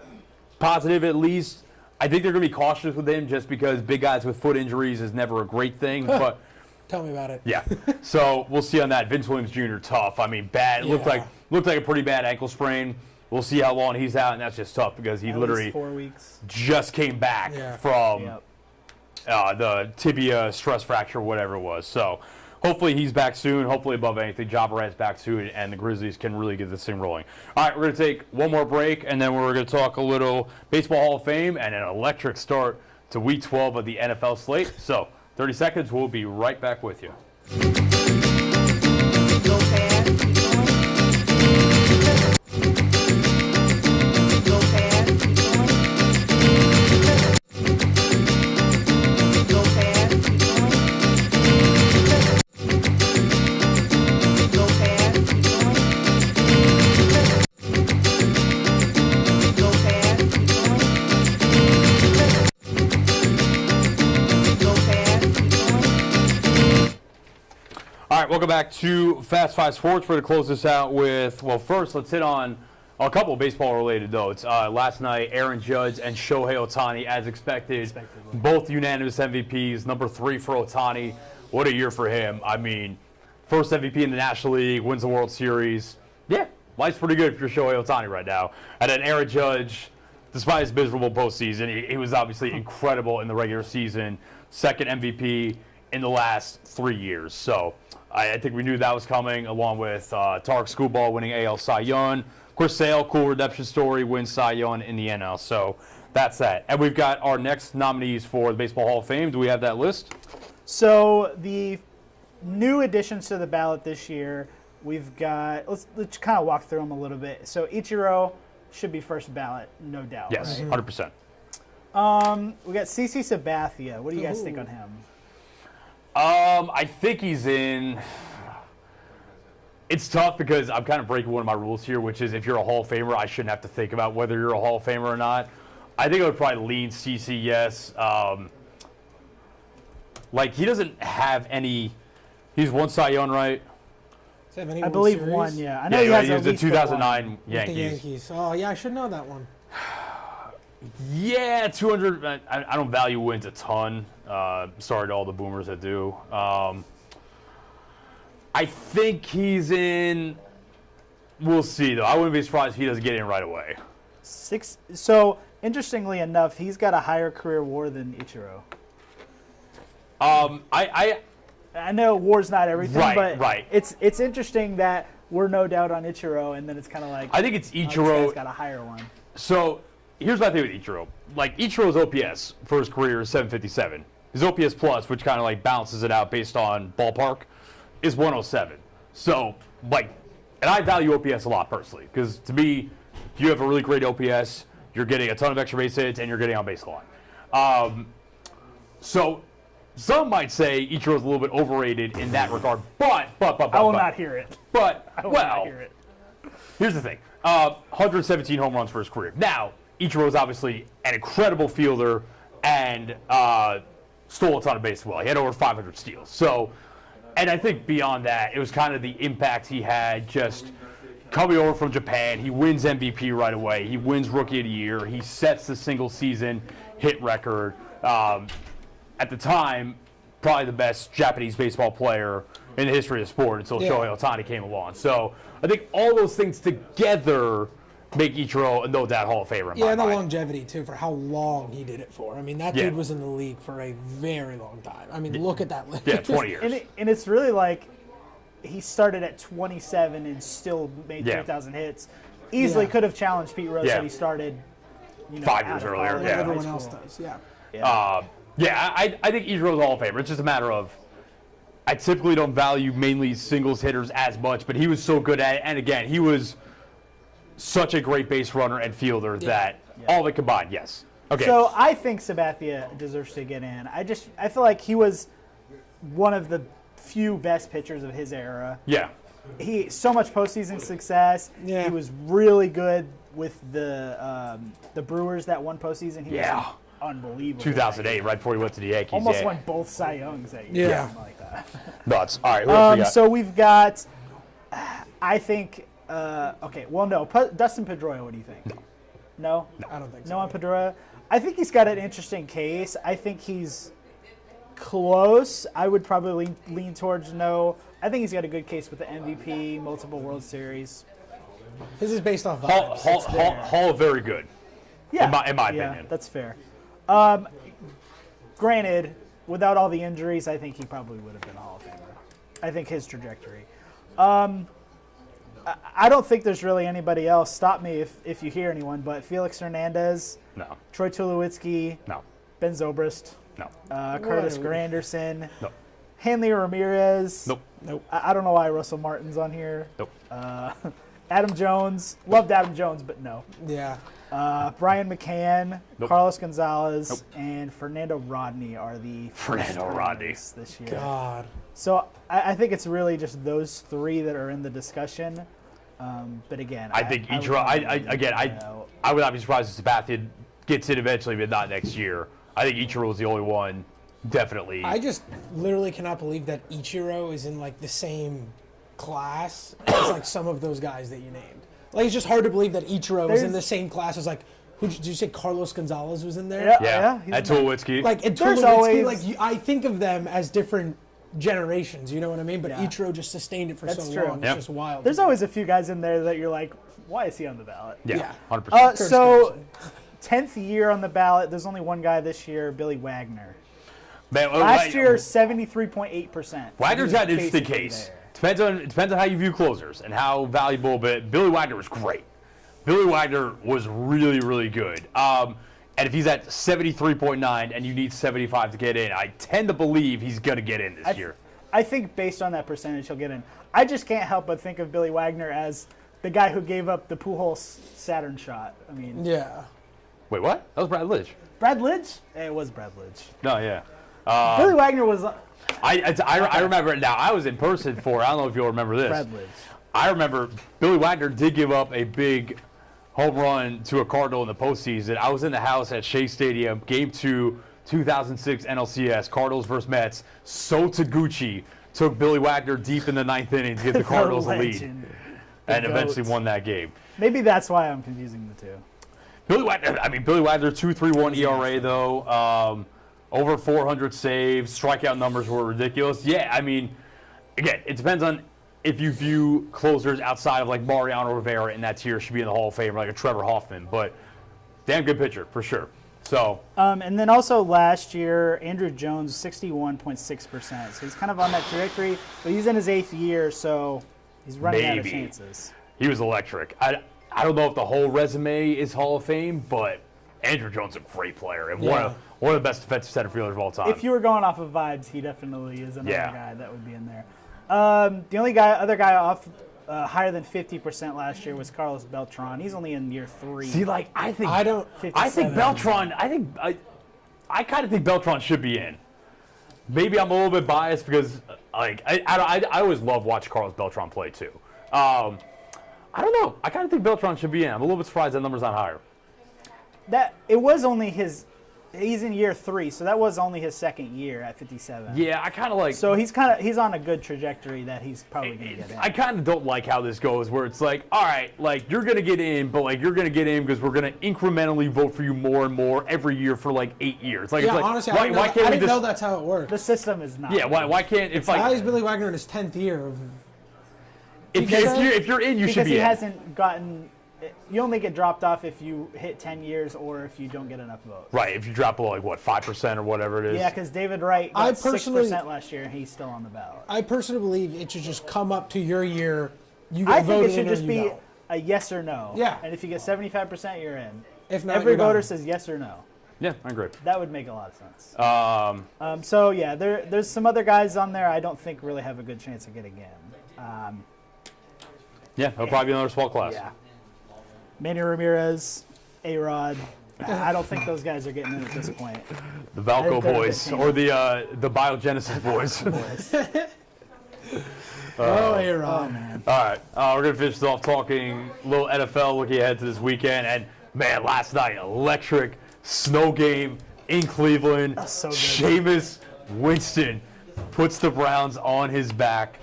positive at least. I think they're going to be cautious with him just because big guys with foot injuries is never a great thing. But
tell me about it.
Yeah. So we'll see on that. Vince Williams Jr. tough. I mean, bad. It looked like a pretty bad ankle sprain. We'll see how long he's out, and that's just tough because he literally
4 weeks.
just came back from the tibia stress fracture, whatever it was. So hopefully he's back soon. Hopefully, above anything, Ja Morant's back soon, and the Grizzlies can really get this thing rolling. All right, we're going to take one more break, and then we're going to talk a little Baseball Hall of Fame and an electric start to Week 12 of the NFL slate. So 30 seconds, we'll be right back with you.
Go fast, keep going. Go fast, keep going. Go fast, keep going. Go fast,
welcome back to Fast Five Sports. We're going to close this out with, well, first, let's hit on a couple of baseball-related notes. Last night, Aaron Judge and Shohei Ohtani, as expected, both unanimous MVPs. Number 3 for Ohtani. What a year for him. I mean, first MVP in the National League, wins the World Series. Yeah, life's pretty good for Shohei Ohtani right now. And then Aaron Judge, despite his miserable postseason, he was obviously incredible in the regular season. Second MVP in the last 3 years. So I think we knew that was coming, along with Tarek Skubal winning AL Cy Young. Chris Sale, cool redemption story, wins Cy Young in the NL. So that's that. And we've got our next nominees for the Baseball Hall of Fame. Do we have that list?
So the new additions to the ballot this year, we've got, let's kind of walk through them a little bit. So Ichiro should be first ballot, no doubt.
Yes,
right?
100%.
We got CC Sabathia. What do you guys think on him?
I think he's in. It's tough because I'm kind of breaking one of my rules here, which is if you're a Hall of Famer, I shouldn't have to think about whether you're a Hall of Famer or not. I think I would probably lean CC, yes. Like, he doesn't have any. He's won Cy Young, right?
I believe one, yeah. I know
Yeah,
he
he
has
was
at
the
least
2009
With the
Yankees.
Yankees. Oh, yeah, I should know that one.
Yeah, 200. I don't value wins a ton. Sorry to all the boomers that do. I think he's in. We'll see, though. I wouldn't be surprised if he doesn't get in right away.
So, interestingly enough, he's got a higher career WAR than Ichiro. I know WAR's not everything, but
right.
It's interesting that we're no doubt on Ichiro, and then it's kind of like
I think it's
oh, this
Ichiro.
guy's got a higher one.
So here's my thing with Ichiro. Like, Ichiro's OPS for his career is 757. His OPS plus, which kind of like balances it out based on ballpark, is 107. So, like, and I value OPS a lot personally, because to me, if you have a really great OPS, you're getting a ton of extra base hits and you're getting on base a lot. So some might say Ichiro's a little bit overrated in that regard, but
I will not hear it.
But
I will not hear it.
here's the thing. 117 home runs for his career. Now, Ichiro is obviously an incredible fielder and stole a ton of bases well. He had over 500 steals. So, and I think beyond that, it was kind of the impact he had just coming over from Japan. He wins MVP right away. He wins Rookie of the Year. He sets the single season hit record. At the time, probably the best Japanese baseball player in the history of sport until Shohei Ohtani came along. So I think all those things together make Ichiro a no doubt Hall of Famer in my
and the
mind.
longevity, too, for how long he did it for. I mean, that
Yeah.
dude was in the league for a very long time. I mean, look at that list.
Yeah, 20 years.
And it's really like he started at 27 and still made
Yeah.
3,000 hits. Easily
Yeah.
could have challenged Pete Rose
Yeah.
had he started
5
out
years
of
earlier,
college,
yeah.
high
Everyone
school.
else does, yeah.
I think Ichiro's a Hall of Famer. It's just a matter of I typically don't value mainly singles hitters as much, but he was so good at it. And again, he was such a great base runner and fielder that all of it combined, yes. Okay.
So I think Sabathia deserves to get in. I feel like he was one of the few best pitchers of his era.
yeah.
He so much postseason success.
Yeah.
He was really good with the Brewers that one postseason. He
Yeah.
was unbelievable.
2008, right before he went to the Yankees.
Almost
yeah.
won both Cy Youngs that year.
Yeah.
Something like that.
Nuts. All right, who else we got?
So we've got, I think, Dustin Pedroia, what do you think? No?
I don't think so.
No on Pedroia? I think he's got an interesting case. I think he's close. I would probably lean towards no. I think he's got a good case with the MVP, multiple World Series.
His is based off vibes.
Hall of very good.
Yeah.
In my
yeah,
opinion.
that's fair. Granted, without all the injuries, I think he probably would have been a Hall of Famer. I think his trajectory. I don't think there's really anybody else. Stop me if you hear anyone, but Felix Hernandez,
No.
Troy Tulowitzki,
No.
Ben Zobrist,
No.
Curtis
Whatever.
Granderson,
No.
Hanley Ramirez.
Nope.
I don't know why Russell Martin's on here.
Nope.
Adam Jones. Loved Adam Jones, but no.
Yeah.
Brian McCann,
Nope.
Carlos Gonzalez,
Nope.
and Fernando Rodney are the
Fernando
first
Rodney.
winners this year.
God.
So I think it's really just those three that are in the discussion. But again,
I think
would
Ichiro.
probably, you know,
I would not be surprised if Sabathia gets it eventually, but not next year. I think Ichiro is the only one definitely.
I just literally cannot believe that Ichiro is in like the same class as like some of those guys that you named. Like it's just hard to believe that Ichiro is in the same class as like who did you say Carlos Gonzalez was in there?
Yeah,
he's
at Tulowitzki.
Like at
There's
Tulowitzki,
always-
like I think of them as different generations. You know what I mean? But
Yeah.
Ichiro just sustained it for
That's
so
true.
long.
Yep.
It's just wild.
There's always a few guys in there that you're like, why is he on the ballot?
Yeah,
Yeah.
100%.
So, 10th year on the ballot. There's only one guy this year, Billy Wagner.
Man,
Last year, 73.8%.
Wagner's got an interesting case. Depends on how you view closers and how valuable. But Billy Wagner was great. Billy Wagner was really, really good. And if he's at 73.9 and you need 75 to get in, I tend to believe he's going to get in this year.
I think based on that percentage, he'll get in. I just can't help but think of Billy Wagner as the guy who gave up the Pujols Saturn shot. I mean,
Yeah.
Wait, what? That was Brad Lidge.
Brad Lidge? It was Brad Lidge.
No, yeah.
Billy Wagner was
I remember it now. I was in person for, I don't know if you'll remember this.
Brad Lidge.
I remember Billy Wagner did give up a big home run to a Cardinal in the postseason. I was in the house at Shea Stadium, Game 2, 2006 NLCS, Cardinals versus Mets. So Taguchi took Billy Wagner deep in the ninth inning to give the Cardinals a lead,
legend.
and
The
eventually
GOAT.
won that game.
Maybe that's why I'm confusing the two.
Billy Wagner 2.31 ERA though, over 400 saves, strikeout numbers were ridiculous. Yeah, I mean, again, it depends on if you view closers outside of like Mariano Rivera in that tier should be in the Hall of Fame, like a Trevor Hoffman, but damn good pitcher for sure. So
And then also last year, Andrew Jones, 61.6%. So he's kind of on that trajectory, but he's in his 8th year, so he's running out of
Maybe.
chances.
he was electric. I don't know if the whole resume is Hall of Fame, but Andrew Jones is a great player and
Yeah.
one of the best defensive center fielders of all time.
If you were going off of vibes, he definitely is another
Yeah.
guy that would be in there. The only other guy off higher than 50% last year was Carlos Beltran. He's only in year 3.
See, like I think
57.
Beltran. I kind of think Beltran should be in. Maybe I'm a little bit biased because like I always love watching Carlos Beltran play too. I don't know. I kind of think Beltran should be in. I'm a little bit surprised that number's not higher.
That it was only his. He's in year 3, so that was only his 2nd year at 57.
Yeah, I kind of like.
So he's on a good trajectory that he's probably going to get in.
I kind of don't like how this goes, where it's like, all right, like you're gonna get in, but like you're gonna get in because we're gonna incrementally vote for you more and more every year for like 8 years. Like,
Yeah,
it's like,
honestly,
why
I
can't
didn't
we just?
know that's how it worked.
The system is not.
Yeah, why can't if
Why
like
is Billy Wagner in his 10th year?
if you're in, you should
Because
be
he
in.
hasn't gotten. You only get dropped off if you hit 10 years or if you don't get enough votes.
Right, if you drop below like what 5% or whatever it is.
Yeah, because David Wright
I
got
personally-
6% last year and he's still on the ballot.
I personally believe it should just come up to your year. You get
I think
voted
it should
in or
just
you
be
don't.
a yes or no.
Yeah.
And if you get 75%, you're in.
If not,
Every
you're done.
voter says yes or no.
Yeah, I agree.
That would make a lot of sense. So yeah, there's some other guys on there I don't think really have a good chance of getting in.
Yeah, it'll probably be another small class.
Yeah. Manny Ramirez, A-Rod. I don't think those guys are getting in at this point.
The Valco
They're a
boys
good team.
or the Biogenesis boys.
Oh, A-Rod.
Man.
All right, we're gonna finish off talking a little NFL, looking ahead to this weekend. And man, last night electric snow game in Cleveland.
That's so good.
Jameis Winston puts the Browns on his back,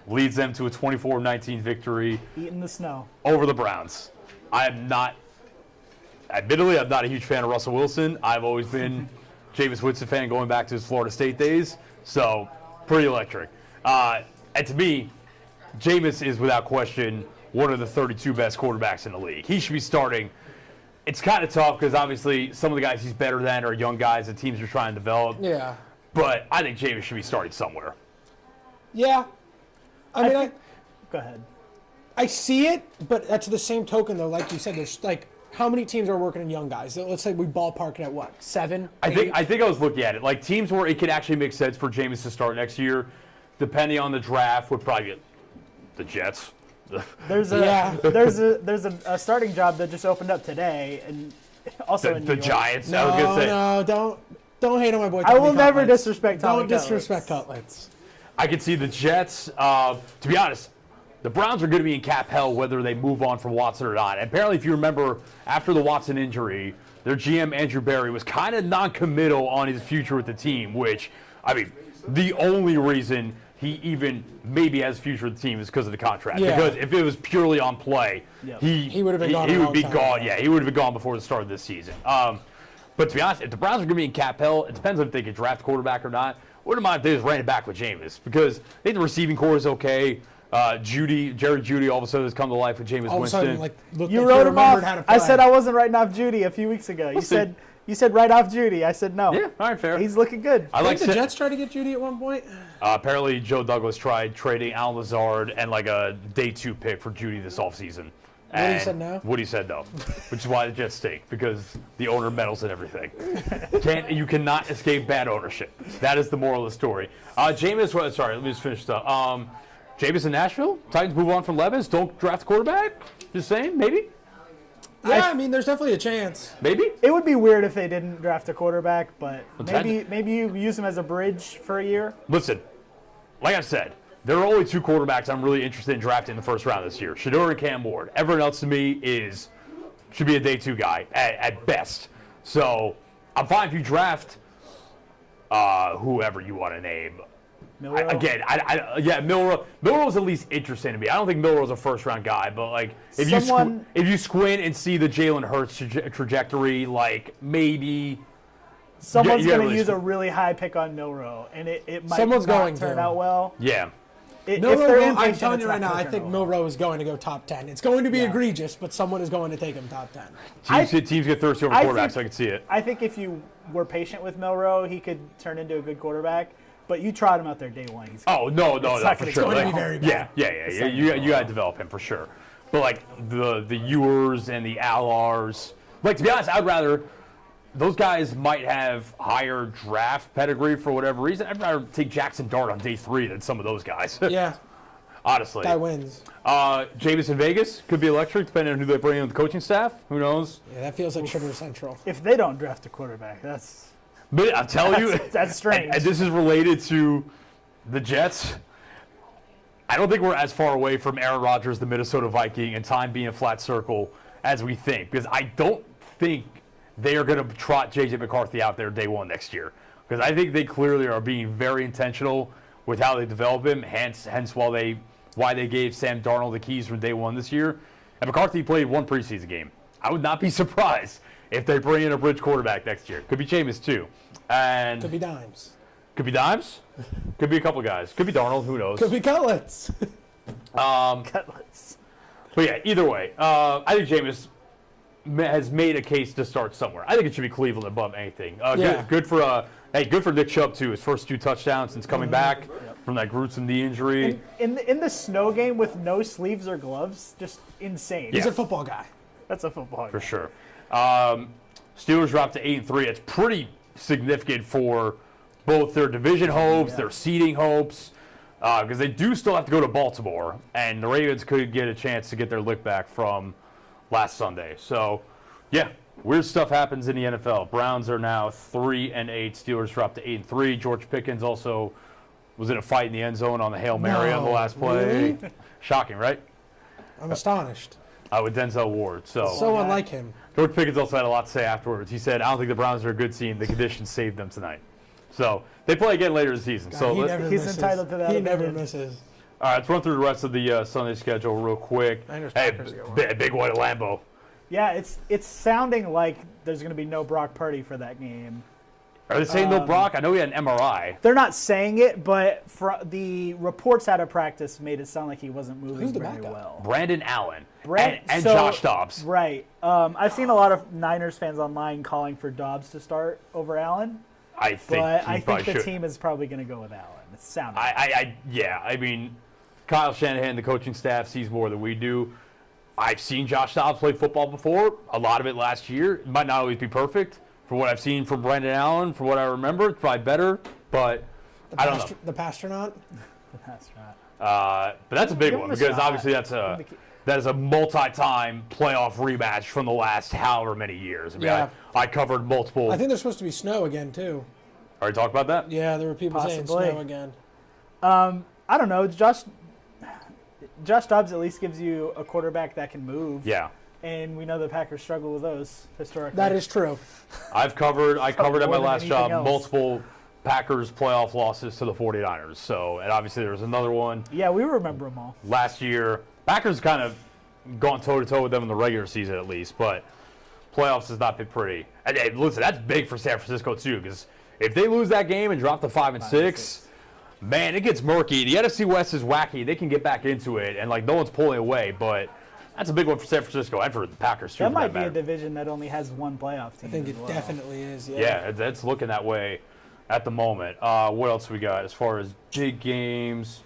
leads them to a 24-19 victory
Eating the snow.
over the Browns. Admittedly, I'm not a huge fan of Russell Wilson. I've always been Jameis Winston fan going back to his Florida State days. So, pretty electric. And to me, Jameis is without question one of the 32 best quarterbacks in the league. He should be starting. It's kind of tough because obviously some of the guys he's better than are young guys that teams are trying to develop.
Yeah.
But I think Jameis should be starting somewhere.
Yeah. I mean,
Go ahead.
I see it, but to the same token, though, like you said, there's like how many teams are working in young guys? Let's say we ballpark it at what, 7?
I
8?
think I was looking at it like teams where it could actually make sense for Jameis to start next year, depending on the draft, would probably be the Jets.
There's a starting job that just opened up today, and also in New
the
York.
Giants. I was gonna say.
No, don't hate on my boy.
I will
Tommy
never
Cutlets.
disrespect Tommy
Don't disrespect Cutlets.
I could see the Jets. To be honest, the Browns are going to be in cap hell whether they move on from Watson or not. And apparently, if you remember, after the Watson injury, their GM, Andrew Berry, was kind of non-committal on his future with the team, which, I mean, the only reason he even maybe has a future with the team is because of the contract.
Yeah.
Because if it was purely on play,
He would have been gone.
He
a
would
long
be
time
gone.
ago.
Yeah, he would have been gone before the start of this season. But to be honest, if the Browns are going to be in cap hell, it depends on if they can draft a quarterback or not. Wouldn't mind if they just ran it back with Jameis, because I think the receiving core is okay. Jerry Jeudy all of a sudden has come to life with Jameis
All of a
Winston.
sudden, looked
You
like
wrote
he
him off.
remembered how to play.
I said I wasn't writing off Judy a few weeks ago. You said write off Judy. I said no.
Yeah, all right, fair.
He's looking good.
I like
Didn't the Jets try to get Judy at one point?
apparently Joe Douglas tried trading Al Lazard and like a day 2 pick for Judy this offseason.
Woody said no?
Woody said no, which is why the Jets stink, because the owner meddles in everything. You cannot escape bad ownership. That is the moral of the story. Jameis, sorry, let me just finish stuff. Jameis in Nashville? Titans move on from Levis? Don't draft a quarterback? Just saying, maybe?
Yeah, I mean, there's definitely a chance.
Maybe?
It would be weird if they didn't draft a quarterback, but
Pretend-
maybe you use him as a bridge for a year.
Listen, like I said, there are only 2 quarterbacks I'm really interested in drafting in the first round this year, Shedeur and Cam Ward. Everyone else to me should be a day 2 guy at best. So I'm fine if you draft whoever you want to name.
Milroe?
Milroe's at least interesting to me. I don't think Milroe's a first-round guy, but like if you squint and see the Jalen Hurts trajectory, like maybe
Someone's
Yeah,
going to
really
use a
smart.
really high pick on Milroe, and it might
Someone's
not
going
turn
to.
out well.
yeah.
If they're
Milroe, I'm
impatient,
telling
it's
you
not
right now,
gonna
I
turn
think
out well.
Milroe is going to go top 10. It's going to be egregious, but someone is going to take him top 10.
Teams get thirsty over
I
quarterbacks,
think-
so I can see it.
I think if you were patient with Milroe, he could turn into a good quarterback. But you trot him out there day 1. He's
Oh no,
not
for
gonna-
sure.
it's going
to
Like,
be very bad.
Yeah. You got to develop him for sure. But like the Ewers and the Allars, like to be honest, I'd rather those guys might have higher draft pedigree for whatever reason. I'd rather take Jackson Dart on day 3 than some of those guys.
Yeah,
Honestly.
guy wins.
Jameis in Vegas could be electric, depending on who they bring in with the coaching staff. Who knows?
Yeah, that feels like Sugar Central.
if they don't draft a quarterback, that's
But I'll tell you,
that's strange.
and this is related to the Jets. I don't think we're as far away from Aaron Rodgers, the Minnesota Viking, and time being a flat circle as we think. Because I don't think they are going to trot J.J. McCarthy out there day 1 next year. Because I think they clearly are being very intentional with how they develop him. Hence why they gave Sam Darnold the keys from day 1 this year. And McCarthy played 1 preseason game. I would not be surprised if they bring in a bridge quarterback next year. Could be Jameis too. And
Could be Dimes.
could be Dimes. Could be a couple guys. Could be Darnold. Who knows?
Could be Cutlets.
Cutlets.
But yeah, either way, I think Jameis has made a case to start somewhere. I think it should be Cleveland above anything.
Yeah.
Good for Nick Chubb too. His first 2 touchdowns since coming back from that gruesome knee injury.
In the snow game with no sleeves or gloves, just insane.
He's a football guy.
That's a football.
For sure. Steelers dropped to 8-3. It's pretty significant for both their division hopes, their seeding hopes, because they do still have to go to Baltimore, and the Ravens could get a chance to get their lick back from last Sunday. So, yeah, weird stuff happens in the NFL. Browns are now 3-8. Steelers dropped to 8-3. George Pickens also was in a fight in the end zone on the Hail Mary on the
No,
last play.
really?
Shocking, right?
I'm astonished.
With Denzel Ward.
So unlike him.
George Pickens also had a lot to say afterwards. He said, I don't think the Browns are a good team. The conditions saved them tonight. So they play again later this season.
God,
so
he
let-
never
he's
misses.
entitled to that
He never
opinion.
misses.
all right, let's run through the rest of the Sunday schedule real quick.
Niners,
Hey,
Packers get one.
big one at Lambeau.
Yeah, it's sounding like there's going to be no Brock Purdy for that game.
Are they saying no Brock? I know he had an MRI.
They're not saying it, but the reports out of practice made it sound like he wasn't moving
Who's the
very
backup?
well.
Brandon Allen and
So-
Josh Dobbs.
Right. I've seen a lot of Niners fans online calling for Dobbs to start over Allen,
I think
but
he
I
probably
think the
should.
team is probably going to go with Allen. It's sounding.
I mean, Kyle Shanahan, the coaching staff, sees more than we do. I've seen Josh Dobbs play football before, a lot of it last year. It might not always be perfect. For what I've seen from Brandon Allen, for what I remember, it's probably better, but I don't know.
The Pastronaut?
That's right.
But that's a big
Give
one
him a
because
shot.
obviously that is a multi-time playoff rematch from the last however many years. I mean,
Yeah.
I covered multiple.
I think there's supposed to be snow again, too.
Already talked about that?
Yeah, there were people saying
Possibly.
snow again.
I don't know. Josh. Josh Dobbs at least gives you a quarterback that can move.
Yeah.
And we know the Packers struggle with those historically.
That is true.
I covered at my
more than
last job
anything else.
multiple Packers playoff losses to the 49ers. So, and obviously there was another one
Yeah, we remember them all.
last year. Packers kind of gone toe-to-toe with them in the regular season at least, but playoffs has not been pretty. And hey, listen, that's big for San Francisco too, because if they lose that game and drop to 5-6, man, it gets murky. The NFC West is wacky. They can get back into it, and like no one's pulling away, but that's a big one for San Francisco and for the Packers too.
That
for
might be a
matter.
division that only has one playoff team.
I think
as
it
well.
definitely is.
Yeah, it's looking that way at the moment. What else we got as far as big games?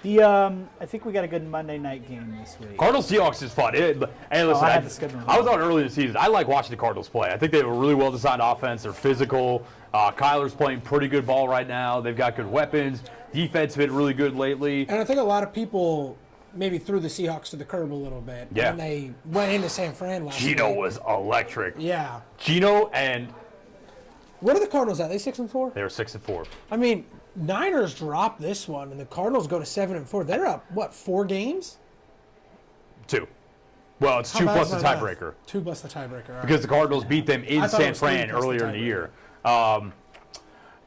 I think we got a good Monday night game this week.
Cardinals Seahawks is fun. Hey, listen,
I had the schedule.
I was on early in the season. I like watching the Cardinals play. I think they have a really well-designed offense. They're physical. Kyler's playing pretty good ball right now. They've got good weapons. Defense has been really good lately.
And I think a lot of people maybe threw the Seahawks to the curb a little bit.
Yeah.
When they went into San Fran last
Gino
week.
was electric.
Yeah.
Gino, and
What are the Cardinals at? They 6-4?
they were 6-4.
I mean, Niners drop this one, and the Cardinals go to 7-4. They're up, what, 4 games?
2. Well, it's
How
2
bad
plus
is
the
my math?
tiebreaker.
2 plus the tiebreaker. All right.
Because the Cardinals beat them in
I thought it
San
was 3
Fran
plus the
earlier in the
tiebreaker.
year.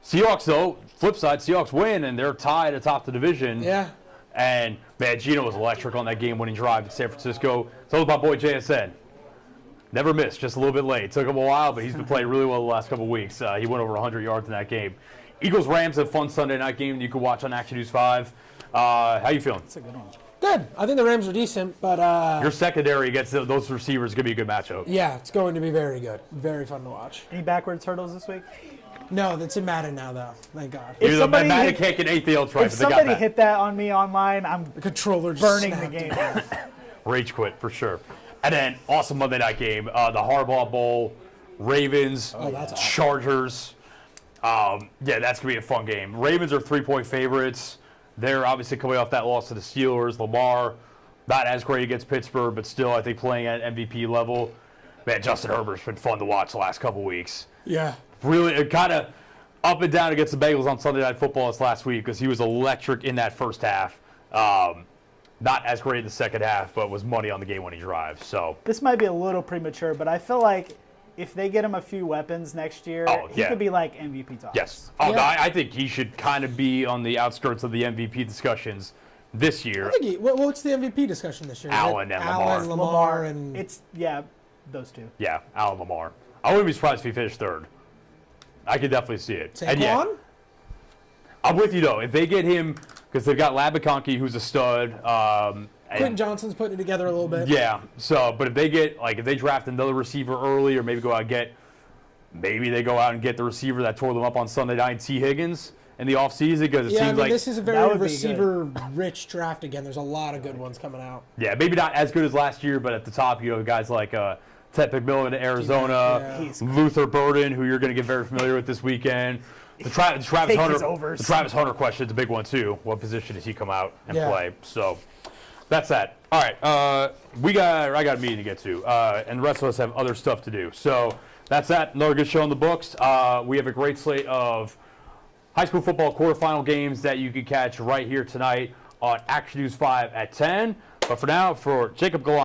Seahawks, though, flip side, Seahawks win, and they're tied atop the division.
Yeah.
And, man, Gino was electric on that game-winning drive in San Francisco. So was my boy JSN. Never missed, just a little bit late. Took him a while, but he's been playing really well the last couple of weeks. He went over 100 yards in that game. Eagles-Rams, a fun Sunday night game you can watch on Action News 5. How you feeling?
That's a good one.
Good. I think the Rams are decent, but
Your secondary against those receivers is going to be a good matchup.
yeah, it's going to be very good. Very fun to watch.
Any backwards hurdles this week?
No, that's in Madden now, though. Thank God.
If
Either
somebody
Madden
hit-
can't get anything else right,
If
but they got
somebody
that.
hit that on me online, I'm
The controller just
burning the
snapped
game.
it.
Rage quit for sure. And then awesome Monday night game, the Harbaugh Bowl, Ravens,
that's awesome.
Chargers. Yeah, that's gonna be a fun game. Ravens are 3-point favorites. They're obviously coming off that loss to the Steelers. Lamar, not as great against Pittsburgh, but still I think playing at MVP level. Man, Justin Herbert's been fun to watch the last couple weeks.
Yeah.
Really, kind of up and down against the Bengals on Sunday Night Football this last week because he was electric in that first half. Not as great in the second half, but was money on the game-winning drive. So
This might be a little premature, but I feel like if they get him a few weapons next year,
Oh,
he
yeah.
could be like MVP talks.
yes, oh,
Yeah.
no, I think he should kind of be on the outskirts of the MVP discussions this year.
I think what's the MVP discussion this year? Is it
Allen and
Allen,
Lamar.
Lamar, and
It's, yeah, those two.
Yeah, Allen Lamar. I wouldn't be surprised if he finished third. I could definitely see it. And yeah,
Saquon?
I'm with you though. If they get him, because they've got Labiconke, who's a stud.
Quentin
And,
Johnson's putting it together a little bit.
yeah. So, but if they get if they draft another receiver early, or maybe they go out and get the receiver that tore them up on Sunday night, T. Higgins, in the offseason, because it
Yeah, I
seems
mean,
like
this is a
That
very
would be good.
receiver-rich draft again. There's a lot of good ones coming out.
yeah, maybe not as good as last year, but at the top, you know, guys like Ted McMillan to Arizona,
Yeah.
He's-
Luther Burden, who you're going to get very familiar with this weekend. The Travis
Take
Hunter,
his overs.
the Travis Hunter question is a big one too. What position does he come out and
Yeah.
play? So that's that. All right, I got a meeting to get to, and the rest of us have other stuff to do. So that's that. Another good show in the books. We have a great slate of high school football quarterfinal games that you can catch right here tonight on Action News 5 at 10. But for now, for Jacob Gallant.